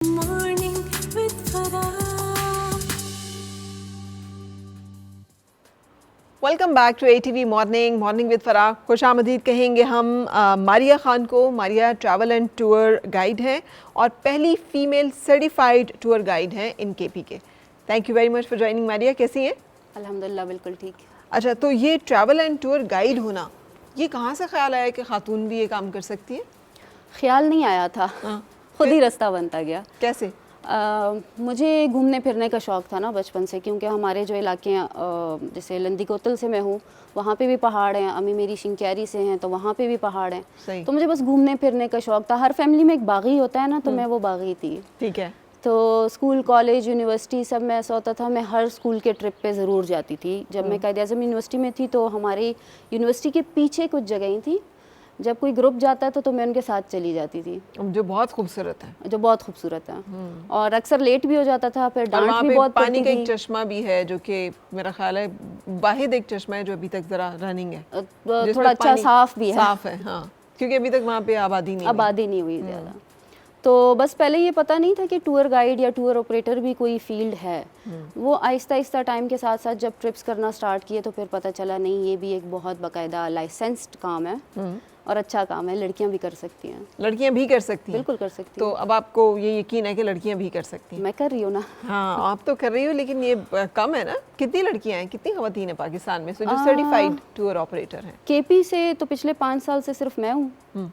Morning with Farah. Welcome back to ATV morning with Farah. खुश आमदीद कहेंगे हम मारिया खान को। Maria travel and tour guide हैं और पहली फीमेल सर्टिफाइड टूर गाइड हैं इन KP के। Thank you very much for joining. Maria, कैसी हैं? अल्हम्दुलिल्लाह बिल्कुल ठीक। अच्छा, तो ये ट्रैवल एंड टूर गाइड होना, ये कहाँ से ख्याल आया कि खातून भी ये काम कर सकती है? ख्याल नहीं आया था, हाँ, खुद ही रास्ता बनता गया। कैसे? मुझे घूमने फिरने का शौक़ था ना बचपन से, क्योंकि हमारे जो इलाके हैं जैसे लंदी कोतल से मैं हूँ, वहाँ पे भी पहाड़ हैं। अम्मी मेरी शिंक्यारी से हैं तो वहाँ पे भी पहाड़ हैं। सही। तो मुझे बस घूमने फिरने का शौक़ था। हर फैमिली में एक बागी होता है ना, तो मैं वो बागी थी। ठीक है। तो स्कूल, कॉलेज, यूनिवर्सिटी सब में ऐसा होता था, मैं हर स्कूल के ट्रिप पे ज़रूर जाती थी। जब मैं कायद आज़म यूनिवर्सिटी में थी तो हमारी यूनिवर्सिटी के पीछे कुछ जगहें थी, जब कोई ग्रुप जाता था तो मैं उनके साथ चली जाती थी, जो बहुत खूबसूरत है। जो बहुत खूबसूरत है। और अक्सर लेट भी हो जाता था, फिर और डांट वहाँ भी पे बहुत पानी पड़ती का थी। एक चश्मा भी है जो कि मेरा ख्याल है वाहिद एक चश्मा है जो अभी तक ज़रा रनिंग है, जिसमें थोड़ा अच्छा पानी साफ भी है। साफ है, हाँ, क्योंकि अभी तक वहाँ पे आबादी नहीं हुई। आबादी नहीं हुई ज़्यादा। तो बस पहले ये पता नहीं था कि टूर गाइड या टूर ऑपरेटर भी कोई फील्ड है। वो आहिस्ता आहिस्ता टाइम के साथ साथ जब ट्रिप्स करना स्टार्ट किए तो फिर पता चला नहीं, ये भी एक बहुत बाकायदा लाइसेंस्ड काम है और अच्छा काम है। लड़कियां भी कर सकती हैं। लड़कियां भी कर सकती हैं? बिल्कुल कर सकती तो हैं। अब आपको ये यकीन है कि लड़कियां भी कर सकती हैं? मैं कर रही हूँ ना। हाँ, आप तो कर रही हो, लेकिन ये कम है ना। कितनी लड़कियां हैं, कितनी खवातीन हैं पाकिस्तान में जो सर्टिफाइड टूर ऑपरेटर हैं? KP से तो पिछले 5 साल से सिर्फ मैं हूँ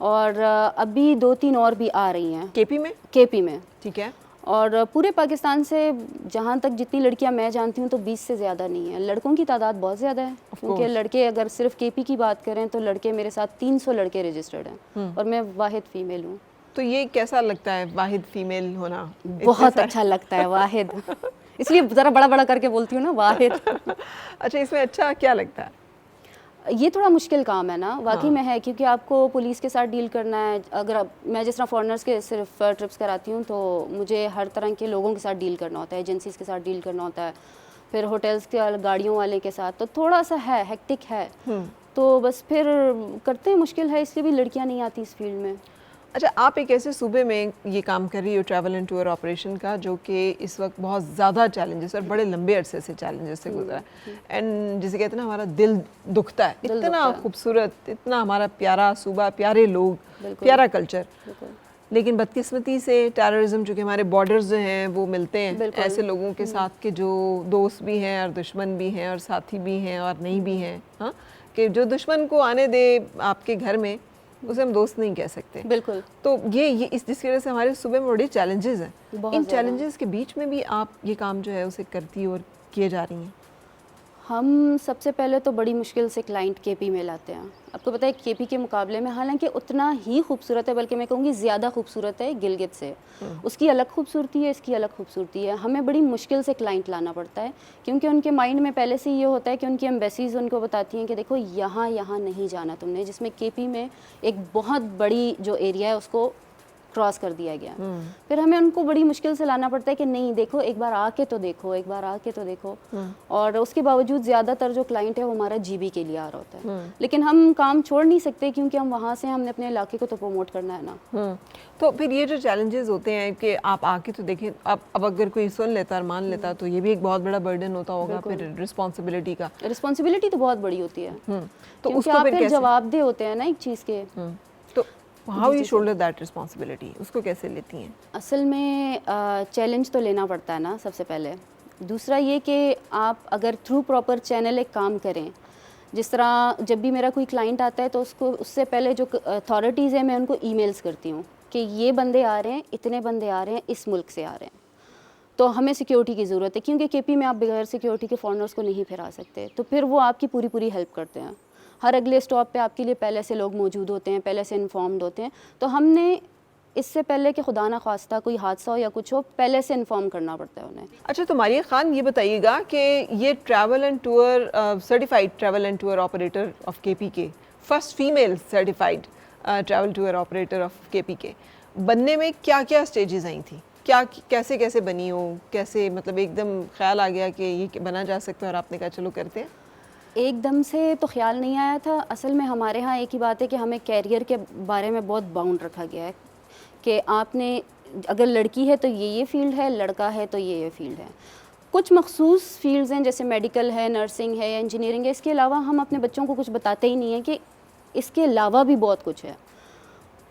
और अभी 2-3 और भी आ रही हैं KP में? KP में। ठीक है। और पूरे पाकिस्तान से जहाँ तक जितनी लड़कियां मैं जानती हूँ तो 20 से ज़्यादा नहीं है। लड़कों की तादाद बहुत ज़्यादा है, क्योंकि लड़के अगर सिर्फ KP की बात करें तो लड़के मेरे साथ 300 लड़के रजिस्टर्ड हैं और मैं वाहिद फ़ीमेल हूँ। तो ये कैसा लगता है वाहिद फीमेल होना? बहुत अच्छा लगता है वाहिद, इसलिए ज़रा बड़ा बड़ा करके बोलती हूँ ना, वाहिद। अच्छा, इसमें अच्छा क्या लगता है? ये थोड़ा मुश्किल काम है ना, वाकई में है, क्योंकि आपको पुलिस के साथ डील करना है। अगर मैं जिस तरह फॉरेनर्स के सिर्फ ट्रिप्स कराती हूँ तो मुझे हर तरह के लोगों के साथ डील करना होता है, एजेंसीज़ के साथ डील करना होता है, फिर होटल्स के गाड़ियों वाले के साथ, तो थोड़ा सा है, हेक्टिक है। तो बस फिर करते हैं, मुश्किल है, इसलिए भी लड़कियाँ नहीं आती इस फील्ड में। अच्छा, आप एक ऐसे सूबे में ये काम कर रही हो ट्रैवल एंड टूर ऑपरेशन का, जो कि इस वक्त बहुत ज़्यादा चैलेंजेस और बड़े लंबे अरसे से चैलेंजेस से गुजरा है, एंड जिसे कहते हैं ना, हमारा दिल दुखता है। इतना खूबसूरत, इतना हमारा प्यारा सूबा, प्यारे लोग, प्यारा कल्चर, लेकिन बदकिस्मती से टेररिज्म, चूँकि हमारे बॉर्डर्स जो हैं वो मिलते हैं ऐसे लोगों के साथ के जो दोस्त भी हैं और दुश्मन भी हैं और साथी भी हैं और नहीं भी हैं। हाँ, कि जो दुश्मन को आने दे आपके घर में उसे हम दोस्त नहीं कह सकते। बिल्कुल। तो ये इस जिसकी वजह से हमारे सूबे में बड़े चैलेंजेस हैं। इन चैलेंजेस के बीच में भी आप ये काम जो है उसे करती और किए जा रही हैं। हम सबसे पहले तो बड़ी मुश्किल से क्लाइंट KP में लाते हैं। आपको पता है KP के मुकाबले में हालांकि उतना ही खूबसूरत है, बल्कि मैं कहूँगी ज़्यादा खूबसूरत है गिलगित से। उसकी अलग खूबसूरती है, इसकी अलग खूबसूरती है। हमें बड़ी मुश्किल से क्लाइंट लाना पड़ता है, क्योंकि उनके माइंड में पहले से ये होता है कि उनकी एम्बेसीज उनको बताती हैं कि देखो यहाँ नहीं जाना तुमने, जिसमें KP में एक बहुत बड़ी जो एरिया है उसको क्रॉस कर दिया गया। फिर हमें उनको बड़ी मुश्किल से लाना पड़ता है कि नहीं देखो, एक बार आके तो देखो, एक बार आके तो देखो। और उसके बावजूद ज़्यादातर जो क्लाइंट है वो हमारा GB के लिए आ रहा होता है, लेकिन हम काम छोड़ नहीं सकते, क्योंकि हम वहाँ से हमने अपने इलाके को तो प्रमोट करना है ना। तो फिर ये जो चैलेंजेस होते हैं कि आप आके तो देखें, अब अगर कोई सुन लेता और मान लेता तो ये भी एक बहुत बड़ा बर्डन होता होगा फिर रिस्पॉन्सिबिलिटी का। रिस्पॉन्सिबिलिटी तो बहुत बड़ी होती है, तो उसको आप फिर जवाबदेह होते हैं ना एक चीज़ के। तो how you shoulder that responsibility, उसको कैसे लेती हैं? असल में चैलेंज तो लेना पड़ता है ना सबसे पहले। दूसरा ये कि आप अगर थ्रू प्रॉपर चैनल एक काम करें, जिस तरह जब भी मेरा कोई क्लाइंट आता है तो उसको उससे पहले जो अथॉरिटीज़ हैं मैं उनको ईमेल्स करती हूँ कि ये बंदे आ रहे हैं, इतने बंदे आ रहे हैं, इस मुल्क से आ रहे हैं, तो हमें सिक्योरिटी की ज़रूरत है, क्योंकि KP में आप बगैर सिक्योरिटी के फॉरेनर्स को नहीं फिरा सकते। तो फिर वो आपकी पूरी हेल्प करते हैं। हर अगले स्टॉप पे आपके लिए पहले से लोग मौजूद होते हैं, पहले से इन्फॉर्म्ड होते हैं। तो हमने इससे पहले कि खुदा ना खास्ता कोई हादसा हो या कुछ हो, पहले से इन्फॉर्म करना पड़ता है उन्हें। अच्छा, तो मारिया खान ये बताइएगा कि ये travel and tour certified travel and tour operator of KP के first female certified travel tour operator of KP के बनने में क्या क्या स्टेजेस आई थी? क्या कैसे कैसे बनी हो, कैसे मतलब एकदम ख्याल आ गया कि ये बना जा सकता है और आपने कहा चलो करते हैं? एकदम से तो ख्याल नहीं आया था। असल में हमारे यहाँ एक ही बात है कि हमें कैरियर के बारे में बहुत बाउंड रखा गया है कि आपने अगर लड़की है तो ये फील्ड है, लड़का है तो ये फील्ड है। कुछ मखसूस फील्ड्स हैं जैसे मेडिकल है, नर्सिंग है या इंजीनियरिंग है, इसके अलावा हम अपने बच्चों को कुछ बताते ही नहीं है कि इसके अलावा भी बहुत कुछ है।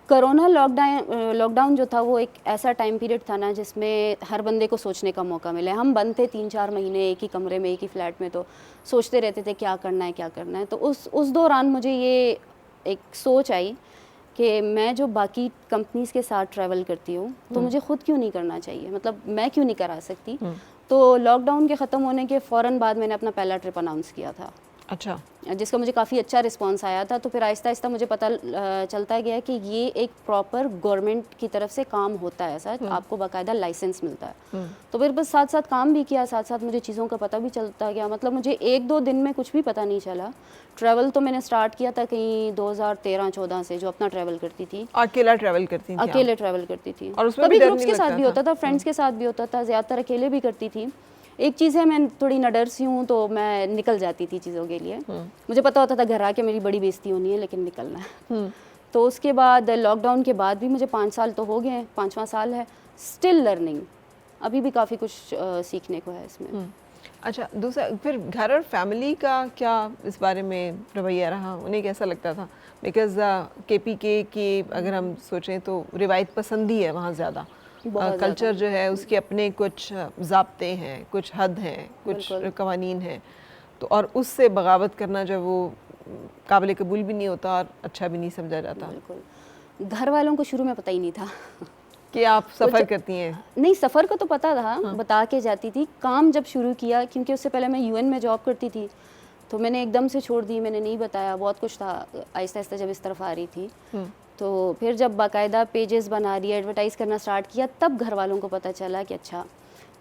कोरोना लॉकडाउन जो था वो एक ऐसा टाइम पीरियड था ना जिसमें हर बंदे को सोचने का मौका मिला। हम बंद थे 3-4 महीने एक ही कमरे में, एक ही फ्लैट में, तो सोचते रहते थे क्या करना है क्या करना है। तो उस दौरान मुझे ये एक सोच आई कि मैं जो बाकी कंपनीज़ के साथ ट्रैवल करती हूँ तो मुझे ख़ुद क्यों नहीं करना चाहिए, मतलब मैं क्यों नहीं करा सकती। तो लॉकडाउन के ख़त्म होने के फ़ौरन बाद मैंने अपना पहला ट्रिप अनाउंस किया था। अच्छा, जिसका मुझे काफ़ी अच्छा रिस्पांस आया था। तो फिर आहिस्ता आहिस्ता मुझे पता चलता गया कि ये एक प्रॉपर गवर्नमेंट की तरफ से काम होता है ऐसा, आपको बाकायदा लाइसेंस मिलता है। तो फिर बस साथ साथ काम भी किया, साथ साथ मुझे चीज़ों का पता भी चलता गया। मतलब मुझे 1-2 दिन में कुछ भी पता नहीं चला। ट्रैवल तो मैंने स्टार्ट किया था कहीं 2013-14 से, जो अपना ट्रैवल करती थी। अकेला ट्रैवल करती थी? अकेले ट्रैवल करती थी, और उसमें कभी भी डर ग्रुप्स नहीं के साथ लगता भी होता था, फ्रेंड्स के साथ भी होता था, ज़्यादातर अकेले भी करती थी। एक चीज़ है, मैं थोड़ी नडरसी हूँ तो मैं निकल जाती थी चीज़ों के लिए। मुझे पता होता था घर आके मेरी बड़ी बेइज्जती होनी है, लेकिन निकलना है। तो उसके बाद लॉकडाउन के बाद भी मुझे 5 साल तो हो गए हैं, 5वां साल है, स्टिल लर्निंग, अभी भी काफ़ी कुछ सीखने को है इसमें। अच्छा, दूसरा फिर घर और फैमिली का क्या इस बारे में रवैया रहा, उन्हें कैसा लगता था? बिकॉज KPK की अगर हम सोचें तो रिवायत पसंदी है वहाँ ज़्यादा, कल्चर जो है उसके अपने कुछ ज़ाब्ते हैं, कुछ हद हैं, कुछ कवानीन हैं, तो और उससे बगावत करना जो वो काबिल कबूल भी नहीं होता और अच्छा भी नहीं समझा जाता। बिल्कुल, घर वालों को शुरू में पता ही नहीं था कि आप सफ़र करती हैं। नहीं, सफ़र का तो पता था, बता के जाती थी। काम जब शुरू किया, क्योंकि उससे पहले मैं UN में जॉब करती थी, तो मैंने एकदम से छोड़ दी, मैंने नहीं बताया, बहुत कुछ था। आहिस्ता आहिस्ता जब इस तरफ आ रही थी तो फिर जब बाकायदा पेजेस बना रही, एडवर्टाइज़ करना स्टार्ट किया, तब घर वालों को पता चला कि अच्छा।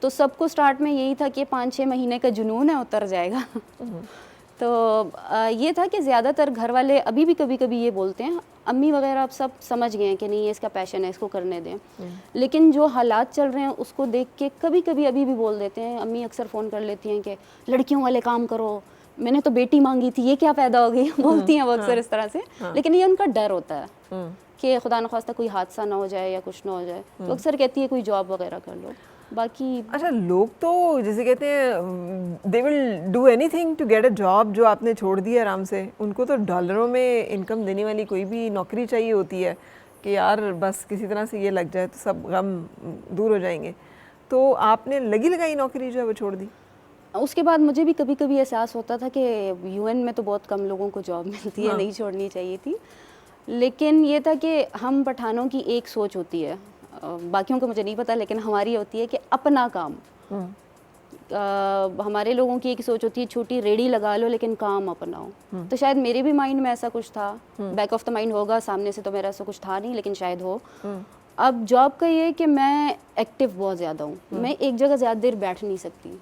तो सबको स्टार्ट में यही था कि 5-6 महीने का जुनून है, उतर जाएगा। तो ये था कि ज़्यादातर घर वाले अभी भी कभी कभी ये बोलते हैं, अम्मी वगैरह अब सब समझ गए हैं कि नहीं ये इसका पैशन है, इसको करने दें। लेकिन जो हालात चल रहे हैं उसको देख के कभी कभी अभी भी बोल देते हैं। अम्मी अक्सर फ़ोन कर लेती हैं कि लड़कियों वाले काम करो, मैंने तो बेटी मांगी थी, ये क्या पैदा हो गई, बोलती हैं वो अक्सर इस तरह से। लेकिन ये उनका डर होता है कि खुदा न ख्वास्ता कोई हादसा ना हो जाए या कुछ ना हो जाए, तो अक्सर कहती है कोई जॉब वगैरह कर लो। बाकी अच्छा, लोग तो जैसे कहते हैं they will do anything to get a job, जो आपने छोड़ दी आराम से। उनको तो डॉलरों में इनकम देने वाली कोई भी नौकरी चाहिए होती है कि यार बस किसी तरह से ये लग जाए तो सब गम दूर हो जाएंगे। तो आपने लगी लगाई नौकरी जो है वो छोड़ दी? उसके बाद मुझे भी कभी कभी एहसास होता था कि UN में तो बहुत कम लोगों को जॉब मिलती है, नहीं छोड़नी चाहिए थी। लेकिन ये था कि हम पठानों की एक सोच होती है, बाकियों को मुझे नहीं पता, लेकिन हमारी होती है कि अपना काम। हमारे लोगों की एक सोच होती है छोटी रेडी लगा लो लेकिन काम अपना हो। तो शायद मेरे भी माइंड में ऐसा कुछ था, बैक ऑफ द माइंड होगा, सामने से तो मेरा ऐसा कुछ था नहीं, लेकिन शायद हो। अब जॉब का ये है कि मैं एक्टिव बहुत ज़्यादा हूँ, मैं एक जगह ज़्यादा देर बैठ नहीं सकती।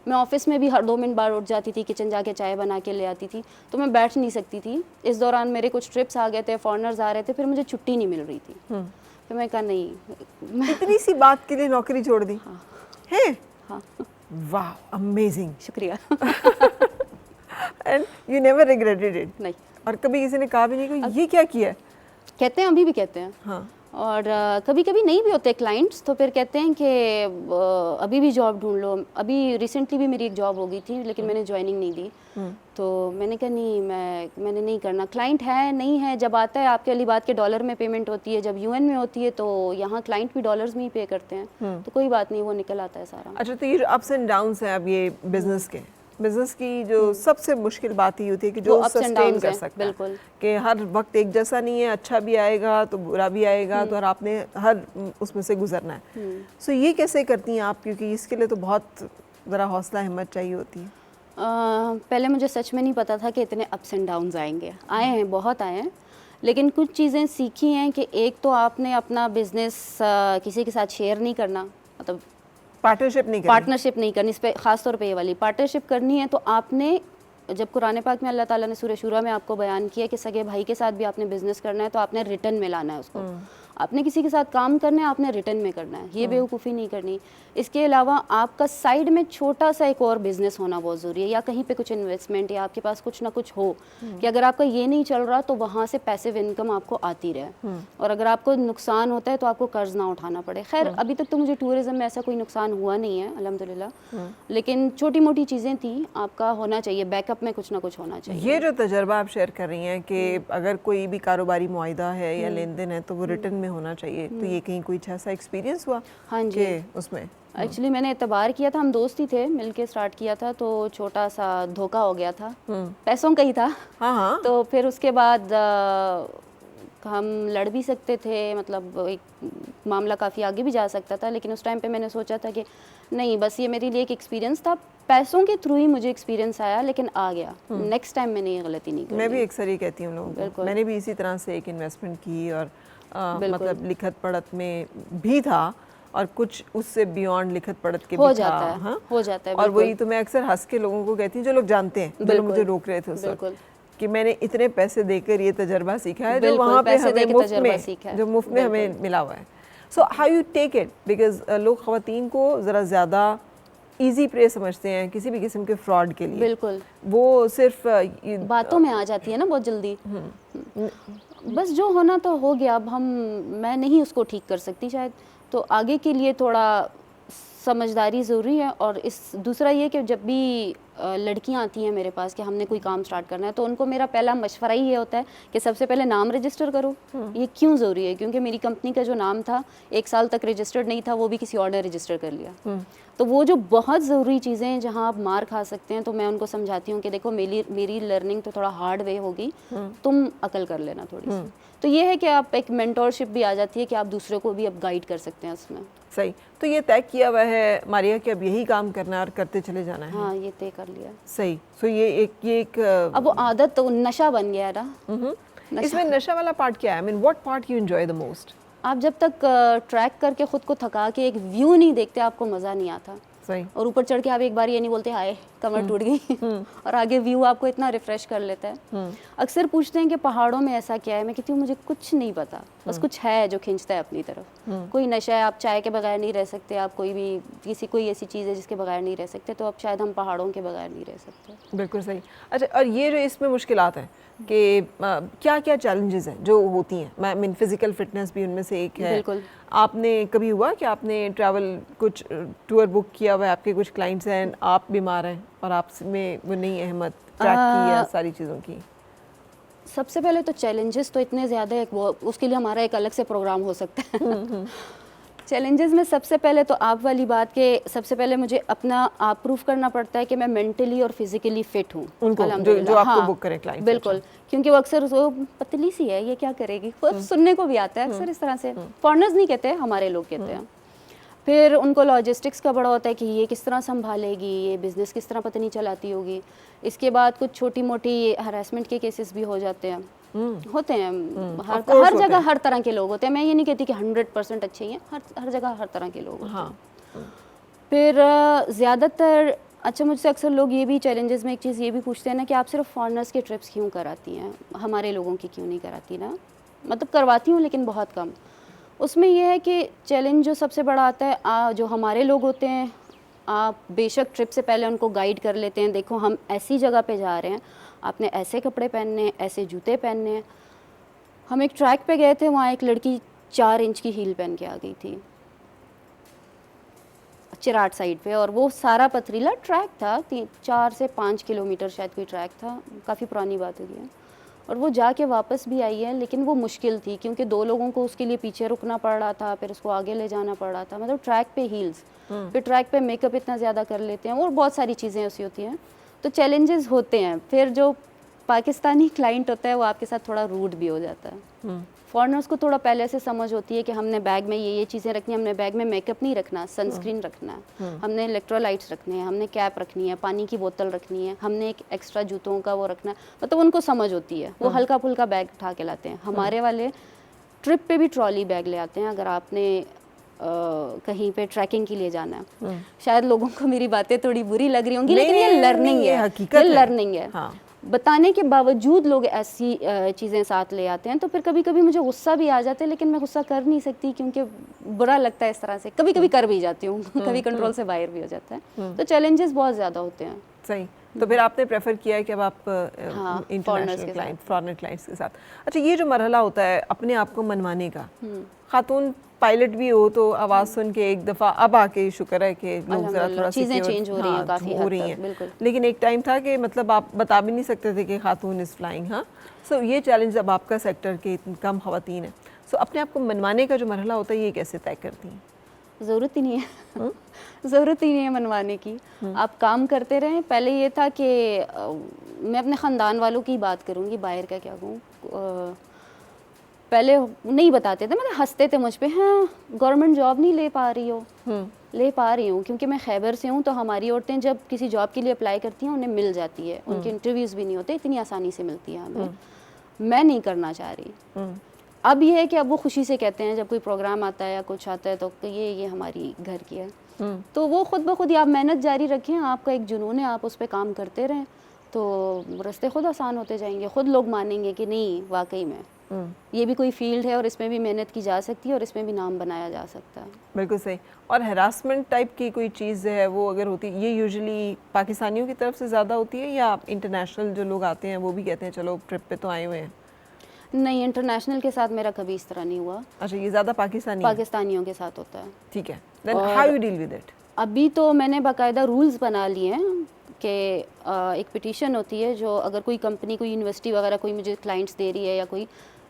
मैं ऑफिस में भी हर 2 मिनट बाद उठ जाती थी, किचन जाके चाय बना के ले आती थी, तो मैं बैठ नहीं सकती थी। इस दौरान मेरे कुछ ट्रिप्स आ गए थे, फॉरेनर्स आ रहे थे, फिर मुझे छुट्टी नहीं मिल रही थी। तो मैं कहा नहीं, इतनी सी बात के लिए नौकरी छोड़ दी? हाँ। है? हाँ। वाह, अमेजिंग। शुक्रिया। And you never regretted it? नहीं। और कभी किसी ने कहा भी नहीं कि ये क्या किया है? कहते हैं, अभी भी कहते हैं। हाँ। और कभी कभी नहीं भी होते क्लाइंट्स, तो फिर कहते हैं कि अभी भी जॉब ढूंढ लो। अभी रिसेंटली भी मेरी एक जॉब हो गई थी, लेकिन मैंने ज्वाइनिंग नहीं दी। तो मैंने कहा नहीं, मैंने नहीं करना। क्लाइंट है नहीं है, जब आता है आपके वाली बात के डॉलर में पेमेंट होती है, जब UN में होती है तो यहाँ क्लाइंट भी डॉलर्स में ही पे करते हैं, तो कोई बात नहीं, वो निकल आता है सारा। अच्छा, तो ये अप्स एंड डाउन्स हैं अब ये बिजनेस की जो सबसे मुश्किल बात ही होती है कि जो सस्टेन कर सकता है। बिल्कुल, कि हर वक्त एक जैसा नहीं है, अच्छा भी आएगा तो बुरा भी आएगा, तो और आपने हर उसमें से गुजरना है। सो ये कैसे करती हैं आप, क्योंकि इसके लिए तो बहुत ज़रा हौसला हिम्मत चाहिए होती है। पहले मुझे सच में नहीं पता था कि इतने अप्स एंड डाउन्स आएंगे। आए हैं, बहुत आए हैं, लेकिन कुछ चीज़ें सीखी हैं कि एक तो आपने अपना बिजनेस किसी के साथ शेयर नहीं करना, मतलब पार्टनरशिप नहीं करनी। इस पे ख़ास तौर पे ये वाली पार्टनरशिप करनी है तो आपने, जब कुरान पाक में अल्लाह ताला ने सूरह शूरा में आपको बयान किया कि सगे भाई के साथ भी आपने बिजनेस करना है तो आपने रिटर्न में लाना है उसको। आपने किसी के साथ काम करना है, आपने रिटर्न में करना है, ये बेवकूफ़ी नहीं करनी। इसके अलावा आपका साइड में छोटा सा एक और बिजनेस होना बहुत ज़रूरी है, या कहीं पे कुछ इन्वेस्टमेंट या आपके पास कुछ ना कुछ हो कि अगर आपका ये नहीं चल रहा तो वहाँ से पैसिव इनकम आपको आती रहे, और अगर आपको नुकसान होता है तो आपको कर्ज ना उठाना पड़े। खैर अभी तक तो मुझे टूरिज्म में ऐसा कोई नुकसान हुआ नहीं है अल्हम्दुलिल्लाह, लेकिन छोटी मोटी चीज़ें थी, आपका होना चाहिए बैकअप में, कुछ ना कुछ होना चाहिए। ये जो तजर्बा आप शेयर कर रही हैं कि अगर कोई भी कारोबारी मुआहिदा है या लेन देन है तो वो रिटर्न में होना चाहिए, तो ये कहीं कोई ऐसा एक्सपीरियंस हुआ? हाँ जी, उसमें एक्चुअली मैंने एतबार किया था, हम दोस्त ही थे, मिलके स्टार्ट किया था, तो छोटा सा धोखा हो गया था, पैसों का ही था। हाँ। तो फिर उसके बाद हम लड़ भी सकते थे, मतलब एक मामला काफ़ी आगे भी जा सकता था, लेकिन उस टाइम पे मैंने सोचा था कि नहीं, बस ये मेरे लिए एक एक्सपीरियंस था, पैसों के थ्रू ही मुझे एक्सपीरियंस आया, लेकिन आ गया, नेक्स्ट टाइम मैंने ये गलती नहीं करनी। मैं भी अक्सर ये कहती हूँ लोगों को, मैंने भी इसी तरह से एक इन्वेस्टमेंट की और मतलब लिखत पढ़त में भी था और कुछ उससे बियॉन्ड लिखत पढ़त के हो भी जाता था। है, हाँ? हो जाता है। और वही तो मैं अक्सर हंस के लोगों को कहती हूँ जो लोग जानते हैं, जो लोग मुझे रोक रहे थे उस वक्त, कि मैंने इतने पैसे देकर ये तजर्बा सीखा है जो वहाँ पे हमें मुफ्त में हमें मिला हुआ है। So how you take it, because लोग ख़वातीन को ज़रा ज़्यादा इजी प्रे समझते हैं किसी भी किस्म के फ्रॉड के लिए। बिल्कुल, वो सिर्फ बातों में आ जाती है ना बहुत जल्दी। बस जो होना तो हो गया, अब मैं नहीं उसको ठीक कर सकती शायद, तो आगे के लिए थोड़ा समझदारी ज़रूरी है। और इस दूसरा ये कि जब भी लड़कियां आती हैं मेरे पास कि हमने कोई काम स्टार्ट करना है, तो उनको मेरा पहला मशवरा ही ये होता है कि सबसे पहले नाम रजिस्टर करो। ये क्यों ज़रूरी है? क्योंकि मेरी कंपनी का जो नाम था 1 साल तक रजिस्टर्ड नहीं था, वो भी किसी और ने रजिस्टर कर लिया। तो वो जो बहुत ज़रूरी चीज़ें हैं जहाँ आप मार खा सकते हैं, तो मैं उनको समझाती हूँ कि देखो मेरी लर्निंग तो थोड़ा हार्ड वे होगी, तुम अकल कर लेना थोड़ी सी। तो ये है कि आप एक मेंटोरशिप भी आ जाती है कि आप दूसरे को भी अब गाइड कर सकते हैं उसमें। सही, तो ये तय किया हुआ है मारिया कि अब यही काम करना है और करते चले जाना है। हाँ, ये तय कर लिया। सही, सो ये एक अब वो आदत तो नशा बन गया है ना। इसमें नशा वाला पार्ट क्या है? I mean what part you enjoy the most? आप जब तक ट्रैक करके खुद को थका के एक व्यू नहीं देखते, आपको मज़ा नहीं आता। सही। और ऊपर चढ़ के आप एक बार ये नहीं बोलते हाय कमर टूट गई और आगे व्यू आपको इतना रिफ्रेश कर लेता है। अक्सर पूछते हैं कि पहाड़ों में ऐसा क्या है, मैं कहती हूँ मुझे कुछ नहीं पता, बस कुछ है जो खींचता है अपनी तरफ। कोई नशा है, आप चाय के बगैर नहीं रह सकते, आप कोई ऐसी चीज़ है जिसके बगैर नहीं रह सकते, तो अब शायद हम पहाड़ों के बगैर नहीं रह सकते। बिल्कुल सही। अच्छा, और ये जो इसमें मुश्किलात हैं कि क्या क्या चैलेंजेस हैं जो होती हैं? मैं मीन फिज़िकल फिटनेस भी उनमें से एक है। बिल्कुल। आपने कभी हुआ कि आपने ट्रैवल कुछ टूर बुक किया हुआ है, आपके कुछ क्लाइंट्स हैं, आप बीमार हैं और आप में वो नहीं अहमत ट्रैक की या सारी चीज़ों की? सबसे पहले तो चैलेंजेस तो इतने ज़्यादा है, वो उसके लिए हमारा एक अलग से प्रोग्राम हो सकता है। चैलेंजेस में सबसे पहले तो आप वाली बात के सबसे पहले मुझे अपना आप प्रूफ करना पड़ता है कि मैं मेंटली और फिजिकली फिट हूँ। जो आपको बुक करें क्लाइंट। बिल्कुल, क्योंकि वो अक्सर वो पतली सी है, ये क्या करेगी, वो सुनने को भी आता है अक्सर इस तरह से। फॉरेनर्स नहीं कहते, हमारे लोग कहते हैं। फिर उनको लॉजिस्टिक्स का बड़ा होता है कि ये किस तरह संभालेगी, ये बिज़नेस किस तरह पता नहीं चलाती होगी। इसके बाद कुछ छोटी मोटी हरासमेंट के केसेस भी हो जाते हैं, होते हैं। हर जगह हर तरह के लोग होते हैं। मैं ये नहीं कहती कि 100% अच्छे ही हैं, हर जगह हर तरह के लोग होते हैं। फिर ज़्यादातर अच्छा, मुझसे अक्सर लोग ये भी चैलेंजेस में एक चीज़ ये भी पूछते हैं ना कि आप सिर्फ फॉरेनर्स के ट्रिप्स क्यों कराती हैं, हमारे लोगों की क्यों नहीं कराती ना? मतलब करवाती हूँ लेकिन बहुत कम। उसमें यह है कि चैलेंज जो सबसे बड़ा आता है, जो हमारे लोग होते हैं, आप बेशक ट्रिप से पहले उनको गाइड कर लेते हैं, देखो हम ऐसी जगह पे जा रहे हैं, आपने ऐसे कपड़े पहनने हैं, ऐसे जूते पहनने हैं। हम एक ट्रैक पे गए थे, वहाँ एक लड़की 4 इंच की हील पहन के आ गई थी चिराट साइड पे, और वो सारा पथरीला ट्रैक था, 4 से 5 किलोमीटर शायद कोई ट्रैक था, काफ़ी पुरानी बात हो गई है। और वो जाके वापस भी आई है, लेकिन वो मुश्किल थी क्योंकि 2 लोगों को उसके लिए पीछे रुकना पड़ रहा था, फिर उसको आगे ले जाना पड़ रहा था। मतलब ट्रैक पे हील्स, फिर ट्रैक पे मेकअप इतना ज़्यादा कर लेते हैं और बहुत सारी चीज़ें ऐसी होती हैं, तो चैलेंजेस होते हैं। फिर जो पाकिस्तानी क्लाइंट होता है वो आपके साथ थोड़ा रूड भी हो जाता है। फॉरेनर्स को थोड़ा पहले से समझ होती है कि हमने बैग में ये चीज़ें रखनी है, हमने बैग में मेकअप नहीं रखना, सनस्क्रीन रखना है, हमने इलेक्ट्रोलाइट्स रखने हैं, हमने कैप रखनी है, पानी की बोतल रखनी है, हमने एक एक्स्ट्रा जूतों का वो रखना है। मतलब उनको समझ होती है, वो हल्का फुल्का बैग उठा के लाते हैं। हमारे वाले ट्रिप पे भी ट्रॉली बैग ले आते हैं अगर आपने कहीं पे ट्रैकिंग के लिए जाना है। शायद लोगों को मेरी बातें थोड़ी बुरी लग रही होंगी, लेकिन ये लर्निंग है, ये लर्निंग है। बताने के बावजूद लोग ऐसी चीज़ें साथ ले आते हैं, तो फिर कभी कभी मुझे गुस्सा भी आ जाता है, लेकिन मैं गुस्सा कर नहीं सकती क्योंकि बुरा लगता है इस तरह से। कभी कभी कर भी जाती हूँ, कभी कंट्रोल से बाहर भी हो जाता है, तो चैलेंजेस बहुत ज़्यादा होते हैं। सही। तो फिर आपने प्रेफर किया है कि अब आप हाँ, इंटरनेशनल क्लाइंट, फॉरेन क्लाइंट्स के साथ। अच्छा, ये जो मरहला होता है अपने आप को मनवाने का, खातून पायलट भी हो तो आवाज़ सुन के एक दफ़ा अब आके शुक्र है कि लोग ज़रा थोड़ा चीज़ें चेंज हो रही हैं, काफ़ी हो हद रही तक, हैं, बिल्कुल। लेकिन एक टाइम था कि मतलब आप बता भी नहीं सकते थे कि खातून इज़ फ्लाइंग। हाँ, सो ये चैलेंज अब आपका सेक्टर के कम ख़वातीन है, सो अपने आप को मनवाने का जो मरहला होता है ये कैसे तय करती हैं? ज़रूरत ही नहीं है ज़रूरत ही नहीं है मनवाने की। आप काम करते रहें। पहले ये था कि मैं अपने ख़ानदान वालों की बात करूँगी, बाहर का क्या कहूँ, पहले नहीं बताते थे, मतलब हंसते थे मुझ पे, हाँ गवर्नमेंट जॉब नहीं ले पा रही हो। ले पा रही हूँ क्योंकि मैं खैबर से हूँ, तो हमारी औरतें जब किसी जॉब के लिए अप्लाई करती हैं उन्हें मिल जाती है, उनके इंटरव्यूज़ भी नहीं होते, इतनी आसानी से मिलती है हमें। मैं नहीं करना चाह रही। अब ये है कि अब वो खुशी से कहते हैं जब कोई प्रोग्राम आता है या कुछ आता है तो ये हमारी घर की है, तो वो खुद ब खुद ही आप मेहनत जारी रखें, आपका एक जुनून है, आप उस पर काम करते रहें तो रास्ते खुद आसान होते जाएंगे, खुद लोग मानेंगे कि नहीं वाकई में ये भी कोई फील्ड है और इसमें भी मेहनत की जा सकती है और इसमें भी नाम बनाया जा सकता है। बिल्कुल सही। और हरासमेंट टाइप की कोई चीज़ है वो अगर होती, ये यूजुअली पाकिस्तानियों की तरफ से ज़्यादा होती है या इंटरनेशनल जो लोग आते हैं वो भी कहते हैं चलो ट्रिप पे तो आए हुए हैं? नहीं, इंटरनेशनल के साथ मेरा कभी इस तरह नहीं हुआ। अच्छा, ये ज़्यादा पाकिस्तानियों के साथ होता है। ठीक है, then how you deal with it? अभी तो मैंने बाकायदा रूल्स बना लिए हैं कि एक पिटीशन होती है, जो अगर कोई कंपनी, कोई यूनिवर्सिटी वगैरह कोई मुझे क्लाइंट्स दे रही है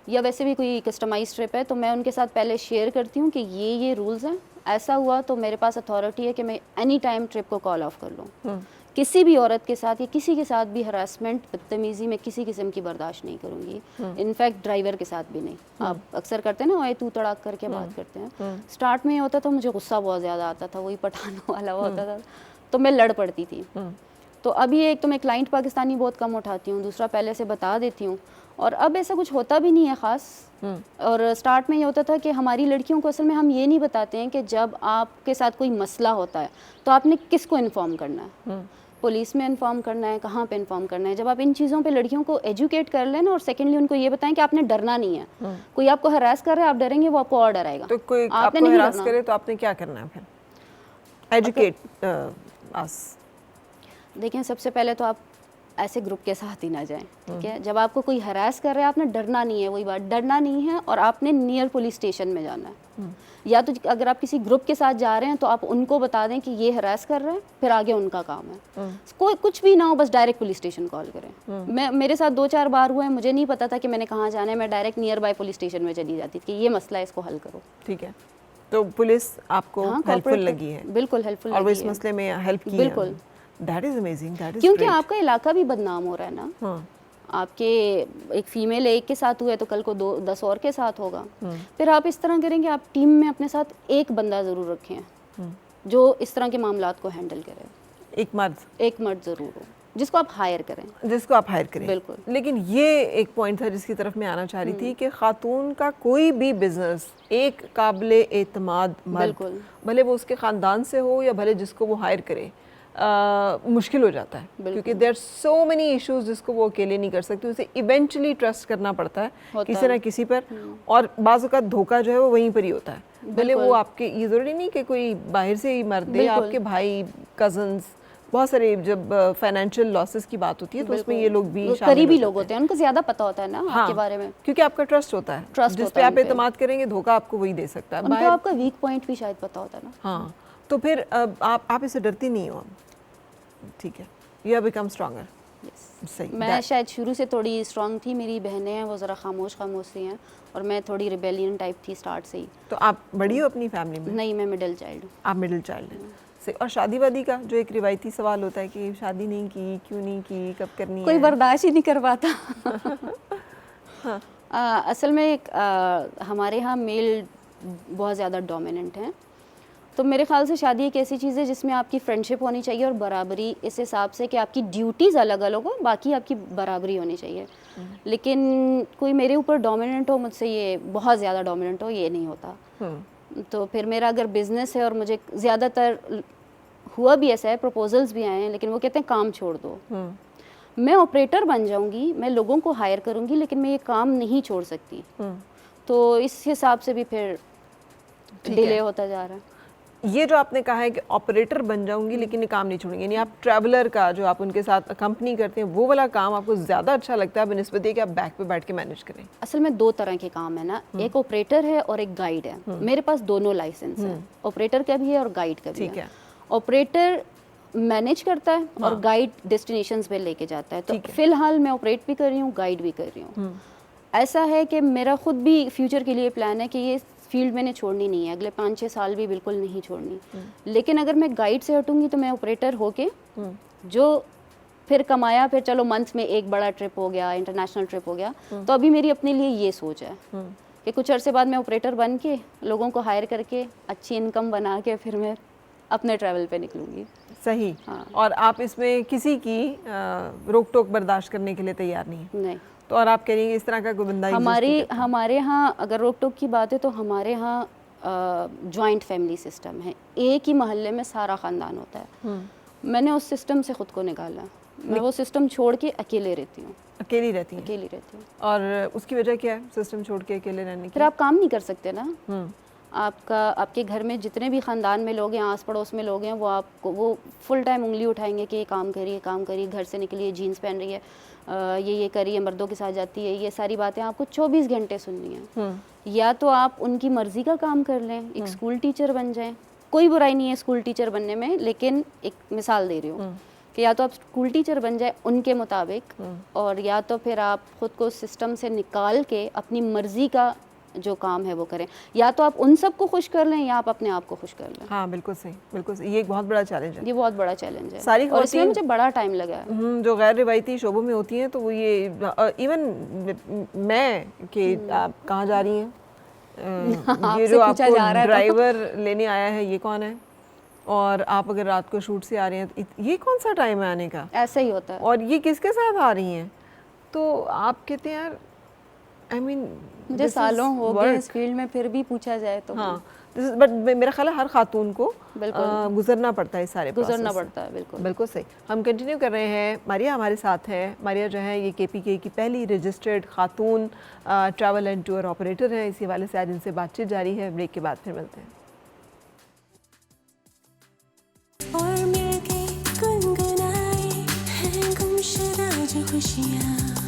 या वैसे भी कोई कस्टमाइज ट्रिप है, तो मैं उनके साथ पहले शेयर करती हूँ कि ये रूल्स हैं, ऐसा हुआ तो मेरे पास अथॉरिटी है कि मैं एनी टाइम ट्रिप को कॉल ऑफ कर लूँ। किसी भी औरत के साथ या किसी के साथ भी हरासमेंट, बदतमीज़ी में किसी किस्म की बर्दाश्त नहीं करूँगी। इनफैक्ट ड्राइवर के साथ भी नहीं। आप अक्सर करते हैं ना, वही तू तड़ाक करके बात करते हैं। स्टार्ट में ये होता था, मुझे गुस्सा बहुत ज़्यादा आता था, वही पठान वाला होता था, तो मैं लड़ पड़ती थी। तो अभी एक तो मैं क्लाइंट पाकिस्तानी बहुत कम उठाती हूँ, दूसरा पहले से बता देती हूँ, और अब ऐसा कुछ होता भी नहीं है ख़ास। और स्टार्ट में ये होता था कि हमारी लड़कियों को असल में हम ये नहीं बताते हैं कि जब आपके साथ कोई मसला होता है तो आपने किसको इन्फॉर्म करना है, पुलिस में इन्फॉर्म करना है, कहाँ पे इन्फॉर्म करना है। जब आप इन चीज़ों पे लड़कियों को एजुकेट कर लें ना, और सेकेंडली उनको ये बताएं कि आपने डरना नहीं है। कोई आपको हरास कर रहा है, आप डरेंगे, वो आपको और डराएगा। तो कोई आपको हरास करे तो आपने क्या करना है फिर? एजुकेट अस। देखें, सबसे पहले तो आप ऐसे ग्रुप के साथ ही ना जाएं, ठीक है। जब आपको कोई हरास कर रहा है, आपने डरना नहीं है, वही बात, डरना नहीं है, और आपने नियर पुलिस स्टेशन में जाना है। या तो अगर आप किसी ग्रुप के साथ जा रहे हैं तो आप उनको बता दें कि ये हरास कर रहे हैं, फिर आगे उनका काम है। कोई कुछ भी ना हो, बस डायरेक्ट पुलिस स्टेशन कॉल करें। मेरे साथ 2-4 बार हुआ है, मुझे नहीं पता था कि मैंने कहाँ जाना है, मैं direct near by police station में चली जाती थी कि ये मसला है, इसको हल करो। ठीक है, तो पुलिस आपको हेल्पफुल लगी है? बिल्कुल हेल्पफुल और वो इस मसले में हेल्प की है? बिल्कुल। That is amazing, that is क्योंकि आपका इलाका भी बदनाम हो रहा है ना। हाँ। आपके एक फीमेल एक के साथ हुआ है तो कल को 10 और के साथ होगा। फिर आप इस तरह करेंगे, आप टीम में अपने साथ एक बंदा ज़रूर रखें जो इस तरह के मामलात को हैंडल करे। एक मर्द ज़रूर हो जिसको आप हायर करें। बिल्कुल। लेकिन ये एक पॉइंट था जिसकी तरफ मैं आना चाह रही थी कि खातून का कोई भी बिजनेस एक काबिले एतमाद मर्द, भले वो उसके ख़ानदान से हो या भले जिसको वो हायर करे, मुश्किल हो जाता है, क्योंकि देयर सो मेनी इश्यूज जिसको वो अकेले नहीं कर सकती, उसे इवेंचुअली ट्रस्ट करना पड़ता है किसी ना किसी पर, और बाज़ औक़ात धोखा जो है वो वहीं पर ही होता है। भले वो आपके, ये ज़रूरी नहीं कि कोई बाहर से ही मर्द है, आपके भाई, कज़न्स, बहुत सारे, जब फाइनेंशियल लॉसेस की बात होती है तो उसमें ये लोग भी करीबी लोग होते हैं, उनको ज़्यादा पता होता है ना आपके बारे में, क्योंकि आपका ट्रस्ट होता है, जिस पे आप एतमाद करेंगे धोखा आपको वही दे सकता है। उनको आपका वीक पॉइंट भी शायद पता होता है ना। हाँ, तो फिर आप इससे डरती नहीं हो? ठीक है, यू हैव बिकम स्ट्रॉन्गर। सही। मैं शायद शुरू से थोड़ी स्ट्रॉन्ग थी, मेरी बहनें हैं वो ज़रा खामोश सी हैं, और मैं थोड़ी रिबेलियन टाइप थी स्टार्ट से ही। तो आप बड़ी हो अपनी फैमिली में? नहीं, मैं मिडिल चाइल्ड हूँ। आप मिडिल चाइल्ड हैं। सही। और शादी वादी का जो एक रिवायती सवाल होता है कि शादी नहीं की, क्यों नहीं की, कब करनी है? कोई बर्दाश्त ही नहीं कर पाता। हाँ। असल में हमारे यहाँ मेल बहुत ज़्यादा डोमिनेंट हैं, तो मेरे ख्याल से शादी एक ऐसी चीज़ है जिसमें आपकी फ्रेंडशिप होनी चाहिए और बराबरी, इस हिसाब से कि आपकी ड्यूटीज़ अलग अलग हो, बाकी आपकी बराबरी होनी चाहिए। लेकिन कोई मेरे ऊपर डोमिनेंट हो, मुझसे ये बहुत ज़्यादा डोमिनेंट हो, ये नहीं होता। तो फिर मेरा अगर बिज़नेस है और मुझे ज़्यादातर हुआ भी ऐसा है, प्रपोजल्स भी आए हैं, लेकिन वो कहते हैं काम छोड़ दो। मैं ऑपरेटर बन जाऊंगी, मैं लोगों को हायर करूंगी, लेकिन मैं ये काम नहीं छोड़ सकती। तो इस हिसाब से भी फिर डिले होता जा रहा है। ये जो आपने कहा है कि ऑपरेटर बन जाऊंगी लेकिन ये काम नहीं छोड़ेंगे, यानी आप ट्रैवलर का जो आप उनके साथ कंपनी करते हैं वो वाला काम आपको ज़्यादा अच्छा लगता है बनिस्बत कि आप बैक पे बैठ के मैनेज करें? असल में दो तरह के काम है ना, एक ऑपरेटर है और एक गाइड है। मेरे पास दोनों लाइसेंस है, ऑपरेटर का भी है और गाइड का भी ठीक है। ऑपरेटर मैनेज करता है और गाइड डेस्टिनेशंस पे लेके जाता है। तो फिलहाल मैं ऑपरेट भी कर रही हूँ, गाइड भी कर रही हूँ। ऐसा है कि मेरा खुद भी फ्यूचर के लिए प्लान है कि ये फील्ड मैंने छोड़नी नहीं है, अगले 5-6 साल भी बिल्कुल नहीं छोड़नी। लेकिन अगर मैं गाइड से हटूंगी तो मैं ऑपरेटर होके जो फिर कमाया, फिर चलो मंथ में एक बड़ा ट्रिप हो गया, इंटरनेशनल ट्रिप हो गया, तो अभी मेरी अपने लिए ये सोच है कि कुछ अरसे बाद मैं ऑपरेटर बन के लोगों को हायर करके अच्छी इनकम बना के फिर मैं अपने ट्रैवल पे निकलूंगी। सही। हाँ। और आप इसमें किसी की रोक टोक बर्दाश्त करने के लिए तैयार नहीं है? नहीं। तो और आप कह रही हैं इस तरह का कोई बंदा हमारे यहाँ अगर रोक टोक की बात है तो हमारे यहाँ जॉइंट फैमिली सिस्टम है, एक ही मोहल्ले में सारा ख़ानदान होता है। मैंने उस सिस्टम से ख़ुद को निकाला, मैं वो सिस्टम छोड़ के अकेले रहती हूँ। अकेली रहती हैं? अकेली रहती हूँ। और उसकी वजह क्या है सिस्टम छोड़ के अकेले रहने की? फिर आप काम नहीं कर सकते ना। आपके घर में जितने भी ख़ानदान में लोग हैं, आस पड़ोस में लोग हैं, वो आपको वो फुल टाइम उंगली उठाएंगे कि ये काम करिए, घर से निकलिए, जीन्स पहन रही है, ये करिए, मर्दों के साथ जाती है, ये सारी बातें आपको 24 घंटे सुननी है। या तो आप उनकी मर्ज़ी का काम कर लें, एक स्कूल टीचर बन जाएं। कोई बुराई नहीं है स्कूल टीचर बनने में, लेकिन एक मिसाल दे रही हूँ कि या तो आप स्कूल टीचर बन जाए उनके मुताबिक, और या तो फिर आप ख़ुद को सिस्टम से निकाल के अपनी मर्ज़ी का जो काम है वो करें। या तो आप उन सबको खुश कर लें या आप अपने आप को खुश कर लें। हाँ बिल्कुल सही, बिल्कुल सही। ये एक बहुत बड़ा चैलेंज है। ये बहुत बड़ा चैलेंज है सारी और इसमें मुझे बड़ा टाइम लगा है। जो गैर रिवायती शोबों में होती हैं तो वो ये इवन मैं कि आप कहाँ जा रही हैं, ये जो आपको ड्राइवर लेने आया है ये कौन है, और आप अगर रात को शूट से आ रहे हैं तो ये कौन सा टाइम है आने का, ऐसा ही होता है। और ये किसके साथ आ रही हैं। तो आप कहते हैं यार मुझे सालों हो गए इस फील्ड में, फिर भी पूछा जाए तो हाँ, बट मेरा ख्याल है हर खातून को गुजरना पड़ता है इस सारे गुजरना पड़ता है। बिल्कुल सही। हम कंटिन्यू कर रहे हैं, मारिया हमारे साथ है। मारिया जो है ये KPK की पहली registered Khatoon travel and tour operator हैं। इसी हवाले से आज इनसे बातचीत जारी है। ब्रेक के बाद फिर मिलते हैं। और मिलके गुनगुनाए हैं गुमशुदा जो खुशियाँ।